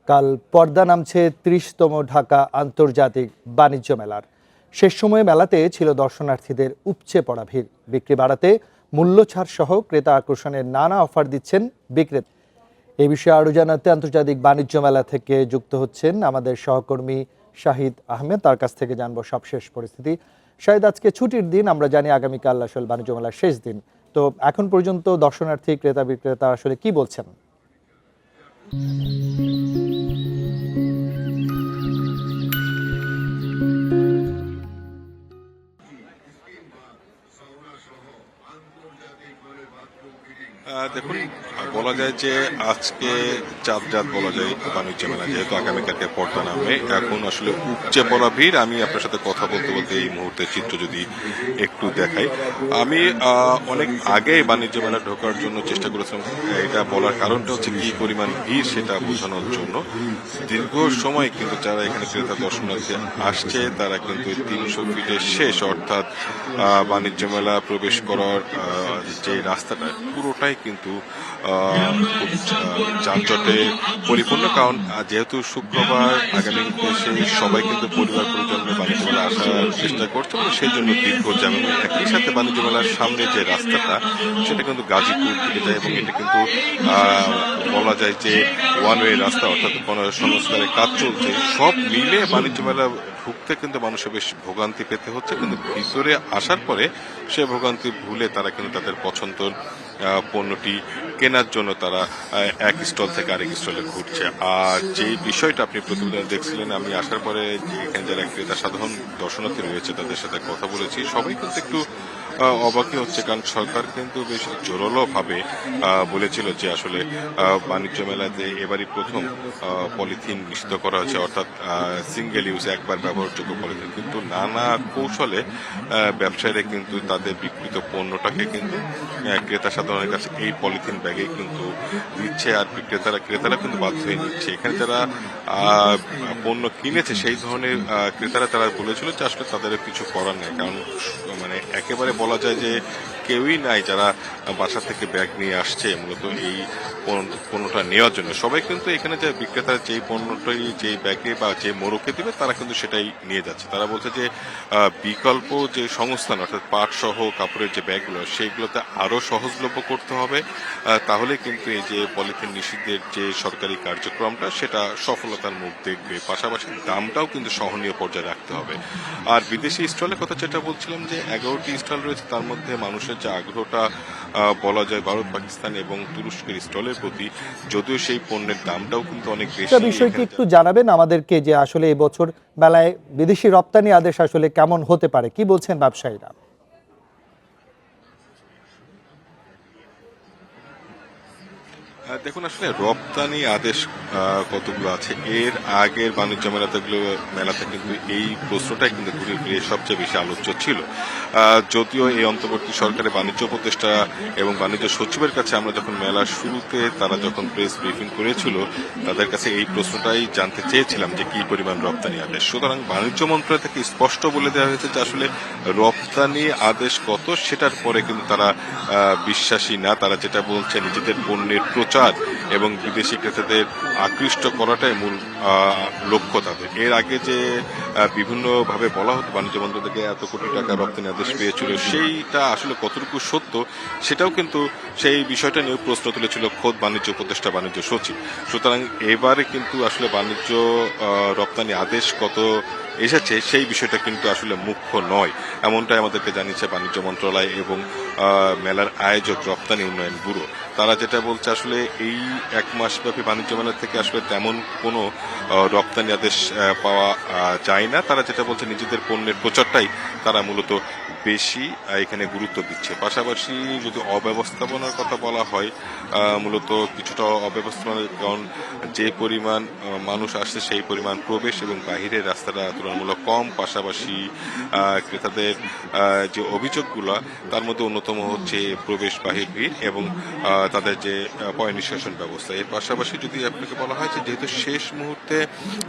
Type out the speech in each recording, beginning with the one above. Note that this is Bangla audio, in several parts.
কাল পর্দা নামছে ৩০তম ঢাকা আন্তর্জাতিক বাণিজ্য মেলার। শেষ সময়ে মেলাতে ছিল দর্শনার্থীদের উপচে পড়া ভিড়। বিক্রি বাড়াতে মূল্য ছাড় সহ ক্রেতা আকর্ষণের নানা অফার দিচ্ছেন বিক্রেতা। এই বিষয়ে আরও জানাতে আন্তর্জাতিক বাণিজ্য মেলা থেকে যুক্ত হচ্ছেন আমাদের সহকর্মী শাহিদ আহমেদ। তার কাছ থেকে জানবো সবশেষ পরিস্থিতি। শাহিদ, আজকে ছুটির দিন, আমরা জানি আগামীকাল আসলে বাণিজ্য মেলার শেষ দিন। তো এখন পর্যন্ত দর্শনার্থী ক্রেতা বিক্রেতা আসলে কি বলছেন? দেখুন, বলা যায় যে আজকে চাঁদ রাত বলা যায় বাণিজ্য মেলা, যেহেতু আগামীকালকে পর্দা নামে। এখন আসলে উপচে পড়া ভিড়। আমি আপনার সাথে কথা বলতে বলতে এই মুহূর্তে চিত্র যদি একটু দেখাই, আমি অনেক আগে বাণিজ্য মেলা ঢোকার জন্য চেষ্টা করেছিলাম। এটা বলার কারণটা হচ্ছে কি পরিমাণ ভিড় সেটা বোঝানোর জন্য। দীর্ঘ সময় কিন্তু যারা এখানে ক্রেতা দর্শনার্থী আসছে তারা কিন্তু 300 ফিটের শেষ, অর্থাৎ বাণিজ্য মেলা প্রবেশ করার যে রাস্তাটা পুরোটাই কিন্তু যানজটে পরিপূর্ণ। কারণ যেহেতু শুক্রবার আগামী সবাই কিন্তু পরিবার পরিজন বাণিজ্য মেলা আসার চেষ্টা করছে, সেই জন্য দীর্ঘ জ্যাম। একই সাথে বাণিজ্য মেলার সামনে যে রাস্তাটা সেটা কিন্তু গাজীপুর দিকে যায় এবং এটা কিন্তু বলা যায় যে ওয়ান ওয়ে রাস্তা, অর্থাৎ কোনো সংস্কারের কাজ চলছে। সব মিলে বাণিজ্য মেলা ঢুকতে কিন্তু মানুষের বেশ ভোগান্তি পেতে হচ্ছে, কিন্তু ভিতরে আসার পরে সে ভোগান্তি ভুলে তারা কিন্তু তাদের পছন্দের পণ্যটি কেনার জন্য তারা এক স্টল থেকে আরেক স্টলে ঘুরছে। আর যে বিষয়টা আপনি প্রতিবেদনে দেখছিলেন, আমি আসার পরে এখানে যারা ক্রেতা সাধারণ দর্শনার্থী রয়েছে তাদের সাথে কথা বলেছি, সবাই কিন্তু একটু অবাকই হচ্ছে। কারণ সরকার কিন্তু বেশ জোরালো ভাবে বলেছিল যে আসলে বাণিজ্য মেলাতে এবারই প্রথম পলিথিন নিষিদ্ধ করা হয়েছে, অর্থাৎ সিঙ্গেল ইউজ একবার ব্যবহারযোগ্য পলিথিন। কিন্তু নানা কৌশলে ব্যবসায়ীরা কিন্তু তাদের বিক্রিত পণ্যটাকে কিন্তু ক্রেতা সাধারণের কাছে এই পলিথিন ব্যাগে কিন্তু দিচ্ছে, আর ক্রেতারা কিন্তু বাধ্য হয়ে নিচ্ছে। এখানে যারা পণ্য কিনেছে সেই ধরনের ক্রেতারা তারা বলেছিল যে আসলে তাদের কিছু করার নেই। কারণ মানে একেবারে বলা যায় যে কেউই নাই যারা বাসা থেকে ব্যাগ নিয়ে আসছে মূলত এই পণ্যটা নেওয়ার জন্য। সবাই কিন্তু এখানে যে বিক্রেতারা যে পণ্যটাই যে ব্যাগে বা যে মোড়কে দিবে তারা কিন্তু সেটাই নিয়ে যাচ্ছে। তারা বলছে যে বিকল্প যে সংস্থান, অর্থাৎ পাট সহ কাপড়ের যে ব্যাগগুলো সেইগুলোতে আরো সহজলভ্য করতে হবে, তাহলে কিন্তু এই যে পলিথিন নিষিদ্ধের যে সরকারি কার্যক্রমটা সেটা সফলতার মুখ দেখবে। পাশাপাশি দামটাও কিন্তু সহনীয় পর্যায়ে রাখতে হবে। আর বিদেশি স্টলের কথা যেটা বলছিলাম যে 11টি স্টল রয়েছে, তার মধ্যে মানুষের যে আগ্রহটা বলা যায় ভারত, পাকিস্তান এবং তুরস্কের স্টলের প্রতি, যদিও সেই পণ্যের দামটাও কিন্তু অনেক বেশি। বিষয়টি একটু জানাবেন আমাদেরকে যে আসলে এই বছর মেলায় বিদেশি রপ্তানি আদেশ আসলে কেমন হতে পারে, কি বলছেন ব্যবসায়ীরা? দেখুন, আসলে রপ্তানি আদেশ কতগুলো আছে। এর আগের বাণিজ্য মেলাতে কিন্তু এই প্রশ্নটাই কিন্তু ঘুরে ফিরে সবচেয়ে বেশি আলোচ্য ছিল। যদিও এই অন্তর্বর্তী সরকারের বাণিজ্য উপদেষ্টা এবং বাণিজ্য সচিবের কাছে আমরা যখন মেলার শুরুতে তারা যখন প্রেস ব্রিফিং করেছিল, তাদের কাছে এই প্রশ্নটাই জানতে চেয়েছিলাম যে কি পরিমাণ রপ্তানি আদেশ। সুতরাং বাণিজ্য মন্ত্রণালয় থেকে স্পষ্ট বলে দেওয়া হয়েছে যে আসলে রপ্তানি আদেশ কত সেটার পরে কিন্তু তারা বিশ্বাসী না। তারা যেটা বলছে নিজেদের পণ্যের প্রচার এবং বিদেশি ক্রেতাদের আকৃষ্ট করাটাই মূল লক্ষ্য তাদের। এর আগে যে বিভিন্নভাবে বলা হতো বাণিজ্য মন্ত্রণালয় থেকে এত কোটি টাকা রপ্তানি আদেশ পেয়েছিল, সেইটা আসলে কতটুকু সত্য সেটাও কিন্তু সেই বিষয়টা নিয়ে প্রশ্ন তুলেছিল খোদ বাণিজ্য উপদেষ্টা, বাণিজ্য সচিব। সুতরাং এবারে কিন্তু আসলে বাণিজ্য রপ্তানি আদেশ কত এসেছে সেই বিষয়টা কিন্তু আসলে মুখ্য নয়, এমনটাই আমাদেরকে জানিয়েছে বাণিজ্য মন্ত্রণালয় এবং মেলার আয়োজক রপ্তানি উন্নয়ন ব্যুরো। তারা যেটা বলছে আসলে এই এক মাস ব্যাপী বাণিজ্য মেলা থেকে আসলে তেমন কোনো রপ্তানি আদেশ পাওয়া যায় না। তারা যেটা বলছে নিজেদের পণ্যের প্রচারটাই তারা মূলত বেশি এখানে গুরুত্ব দিচ্ছে। পাশাপাশি যদি অব্যবস্থাপনার কথা বলা হয়, মূলত কিছুটা অব্যবস্থাপনা, কারণ যে পরিমাণ মানুষ আসছে সেই পরিমাণ প্রবেশ এবং বাহিরের রাস্তাটা তুলনামূলক কম। পাশাপাশি ক্রেতাদের যে অভিযোগগুলো তার মধ্যে অন্যতম হচ্ছে প্রবেশ বাহির ভিড় এবং তাদের যে পয় নিষ্কাশন ব্যবস্থা। এর পাশাপাশি যদি আপনাকে বলা হয় যে যেহেতু শেষ মুহূর্তে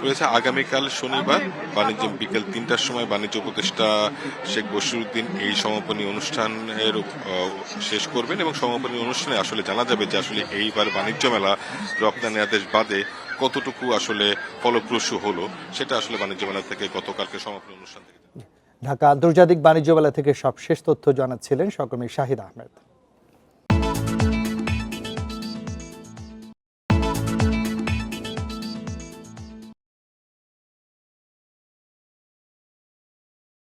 রয়েছে আগামীকাল শনিবার বাণিজ্য বিকেল 3টার সময় বাণিজ্য উপদেষ্টা শেখ বশিরউদ্দিন এই সমাপনী অনুষ্ঠানের শেষ করবেন এবং সমাপনী অনুষ্ঠানে আসলে জানা যাবে যে আসলে এইবার বাণিজ্য মেলা রপ্তানি আদেশ বাদে কতটুকু আসলে ফলপ্রসূ হলো সেটা আসলে বাণিজ্য মেলা থেকে গতকালকে সমাপনী অনুষ্ঠান থেকে ঢাকা আন্তর্জাতিক বাণিজ্য মেলা থেকে সবশেষ তথ্য জানাচ্ছিলেন সহকর্মী শাহিদ আহমেদ।